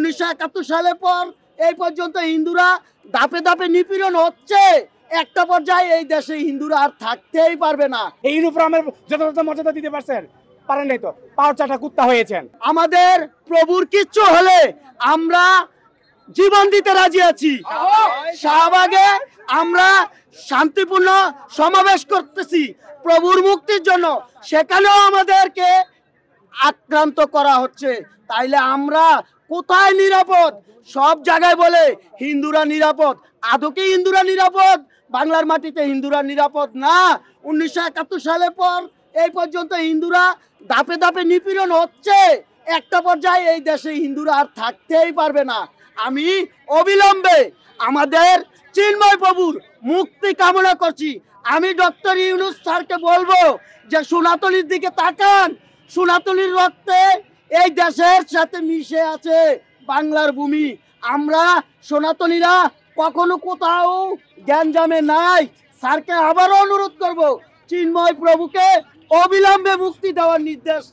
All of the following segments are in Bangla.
1971 সালের পর এই পর্যন্ত হিন্দুরা ধাপে ধাপে নিপীড়ন হচ্ছে। একটা পর্যায়ে এই দেশে হিন্দুরা আর থাকতেই পারবে না। এই ইউনিফর্মের যথাযথ মর্যাদা দিতে পারেন নাই তো পাওয়ার চাটা কুত্তা হয়েছেন। আমাদের প্রভুর কিচ্ছু হলে আমরা জীবন দিতে রাজি আছি। শাহবাগে আমরা শান্তিপূর্ণ সমাবেশ করতেছি প্রভুর মুক্তির জন্য, সেখানেও আমাদেরকে আক্রান্ত করা হচ্ছে। তাইলে আমরা কোথায় নিরাপদ? সব জায়গায় বলে হিন্দুরা নিরাপদ। আদৌ কি হিন্দুরা নিরাপদ? বাংলার মাটিতে হিন্দুরা নিরাপদ না। 1971 সালের পর এই পর্যন্ত হিন্দুরা ধাপে ধাপে নিপীড়ন হচ্ছে। একটা পর্যায়ে এই দেশে হিন্দুরা আর থাকতেই পারবে না। আমি অবিলম্বে আমাদের চিন্ময় প্রভুর মুক্তি কামনা করছি। আমি ডক্টর ইউনূস স্যারকে বলবো যে সোনাতলির দিকে তাকান। সোনাতলির রক্তে এই দেশের সাথে মিশে আছে বাংলার ভূমি। আমরা সনাতনীরা কখনো কোথাও গ্যাঞ্জামে নাই। স্যারকে আবারও অনুরোধ করব, চিন্ময় প্রভুকে অবিলম্বে মুক্তি দেওয়ার নির্দেশ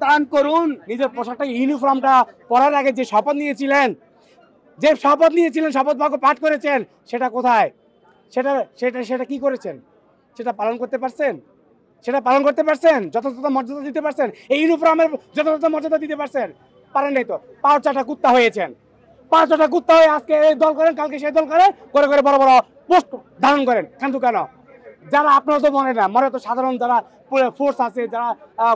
দান করুন। নিজের পোশাকটা ইউনিফর্মটা পরার আগে যে শপথ নিয়েছিলেন, শপথ বাক্য পাঠ করেছেন, সেটা কোথায়? সেটা কি করেছেন? সেটা পালন করতে পারছেন? যথাযথ মর্যাদা দিতে পারছেন? এই ইউনিফর্মের যথাযথ মর্যাদা দিতে পারেন নাই তো পাওয়ার চাটা কুত্তা হয়েছেন। পাওয়ার চাটা কুত্তা হয়ে আজকে এই দল করেন, কালকে সেই দল করেন, করে করে বড় বড় পোস্ট ধারণ করেন। কিন্তু কেন? যারা আপনারা তো মরে তো সাধারণ যারা ফোর্স আছে, যারা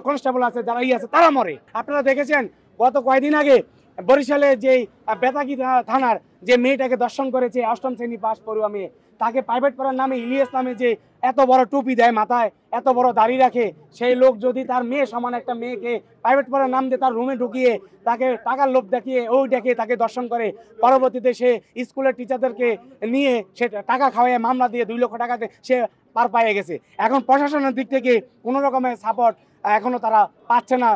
কনস্টেবল আছে, যারা আছে, তারা মরে। আপনারা দেখেছেন গত কয়েকদিন আগে বরিশালে যে বেতাগী থানার যে মেয়েটাকে দর্শন করেছে, 8ম শ্রেণী পাস পড়ুয়া মেয়ে, তাকে প্রাইভেট পড়ার নামে ইলিয়াস নামে যে এত বড় টুপি দেয় মাথায়, এত বড় দাড়ি রাখে, সেই লোক যদি তার মেয়ে সমান একটা মেয়েকে প্রাইভেট পড়ার নাম দিয়ে তার রুমে ঢুকিয়ে তাকে টাকার লোভ দেখিয়ে তাকে দর্শন করে, পরবর্তীতে সে স্কুলের টিচারদেরকে নিয়ে সে টাকা খাওয়ায় মামলা দিয়ে 2 লক্ষ টাকাতে সে পার পেয়ে গেছে। এখন প্রশাসনের দিক থেকে কোনো রকমের সাপোর্ট এখনো তারা পাচ্ছে না।